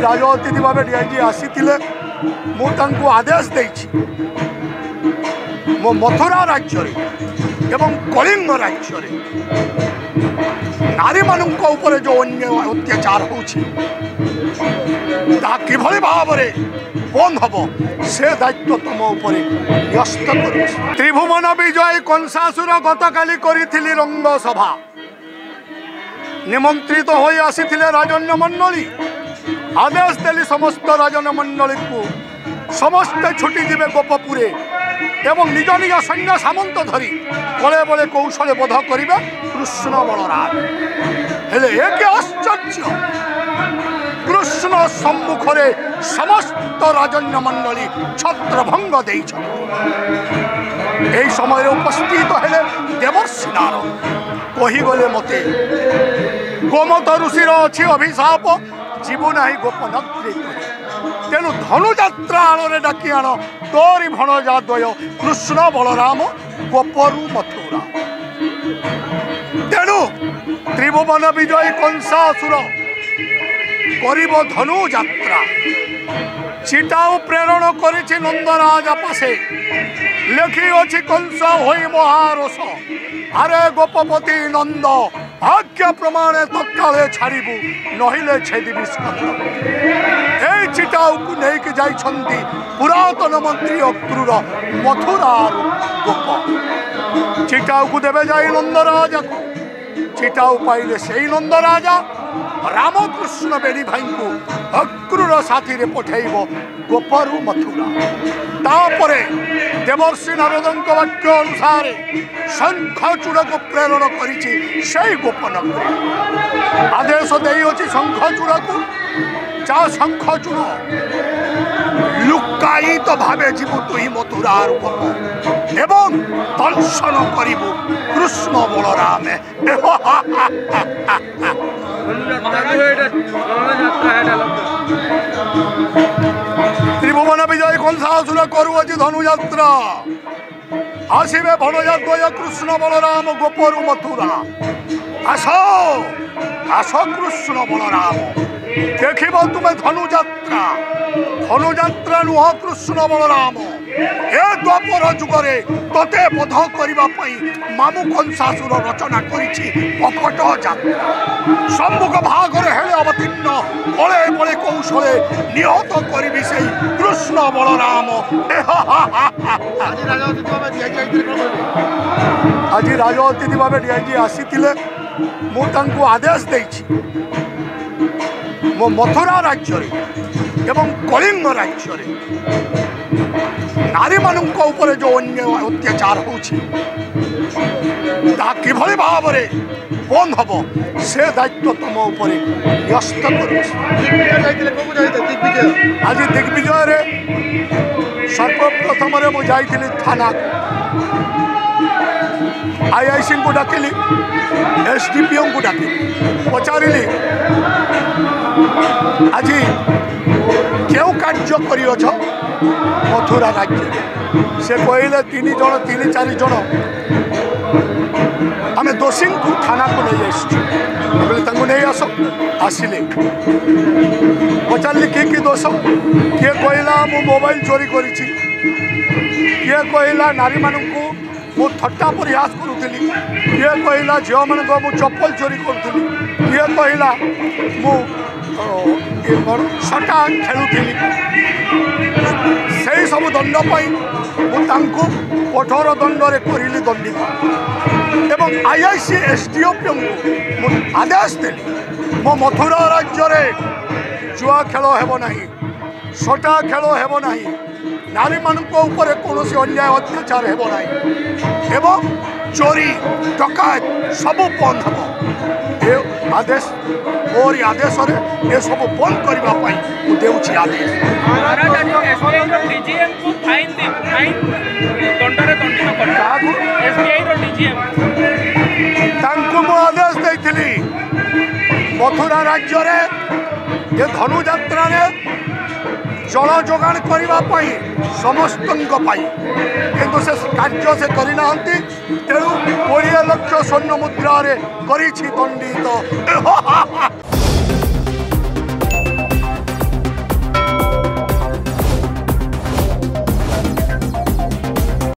राज अतिथि भाव डीआईजी आसी मु आदेश देछि मो मथुरा राज्य एवं कलिंग राज्य नारी मानक ऊपर जो अन्य अत्याचार होछि किभली भाव बंद हम से दायित्व तुम उपर न्यस्त कर। त्रिभुवन विजय कंसासुर गतकाली करिथिली रंग सभा निमंत्रित हो आसी राजन्य मंडली आदेश देली समस्त राजन्य मंडली को समस्ते छुटी जीवे गोपपुरे एवं निज निज सैन्य सामंत धरी बड़े बड़े कौशले बोध करिबा कृष्ण बलराम हेले एक आश्चर्य कृष्ण सम्मुख समस्त राजन्य मंडली छत्रभंग देई समय उपस्थित हेले देवर्षि नारद कहीगले मते गोमत ऋषिर अच्छी अभिशाप जीव ना गोपनगरी तेणु धनुजात्रा आड़े डाकी आण तोरी भणजा द्वय कृष्ण बलराम गोपरु मथुरा तेणु त्रिभुवन विजय कंसासुर करिब धनुजात्रा चिटाऊ प्रेरण करिछि नंदराज पासे लेखि अछि कंस होई महारोष अरे गोपपति नंद आज्ञा प्रमाण तत्काले छाड़बू नहिले छेदिबी स्कंद ए चिटाऊ को लेकिन जाइछंती पुरातन मंत्री अक्रूर मथुरा गोप चिटाऊ को देवे जाई नंदराजा को चिटाऊ पाइले से नंदराजा रामकृष्ण बेणी भाई को अक्रूर साथी रे पठेब गोपरु मथुरा तापरे देवर्षि नारदंक वाक्य अनुसार शंखचूड़ को प्रेरण करिछि सेई गोपनगरी आदेश देई अछि शंखचूड़ को जा शंखचूड़ लुकायित भावे जीवु तुही मथुरार गोप एवं दर्शन करिबु कृष्ण बलराम त्रिभुवन विजय कंसासुर करुअछि धनुयात्रा आसिबे भणजा द्वय कृष्ण बलराम गोपरु मथुरा आस आस कृष्ण बलराम देखिब तुम्हें धनुजात्रा नुह कृष्ण बलराम ए द्वापर जुगरे तते बोध करने मामु कंसासुर रचना करिछि कपट जात्रा सम्मुख भागर हेले अवतीर्ण बड़े बड़े कौशले निहत करिबि सेई कृष्ण बलराम आज राज अतिथि भाव डीआईजी आसी मु आदेश देछि मो मथुरा राज्य एवं कलिंग राज्य नारी मानक ऊपर जो अन्य अत्याचार होछि किभली भाव बंद हम से दायित्व तुम उपर न्यस्त कर। आज दिग्विजय सर्वप्रथम मुझे थाना आईआईसी को डाकिली एसडीपीओ को डाकिली पचारिली आज क्यों कार्य कर मथुरा राज्य से कहले 3 4 जन आम दोषी को थाना को नहीं आसो नहीं आस आसिले पचारे किए दोष किए कहला मु मोबाइल चोरी करी किए कहला नारी मानू मु थट्टा प्रयास करुली किए कहला झील मान मु चप्पल चोरी करुली किए कहला मु सटा खेलुली से सब दंड मुझे कठोर दंडे करी दंडित एवं आईआईसी एसडीओपी को आदेश देली मो मथुरा राज्य जुआ खेल हेब नहीं सटा खेल हेब नहीं नारी मानक ऊपर कौन अन्याय अत्याचार हेब नहीं एवं चोरी डकायत सब बंद हे आदेश मोर आदेश ये सब बंद करने देउछि आदेश आदेश देइथिली मथुरा राज्य ये धनुजात्रा जल जोगाण करने समस्त किंतु से कार्य से करना तेणु 20 लाख स्वर्ण मुद्रा दंडित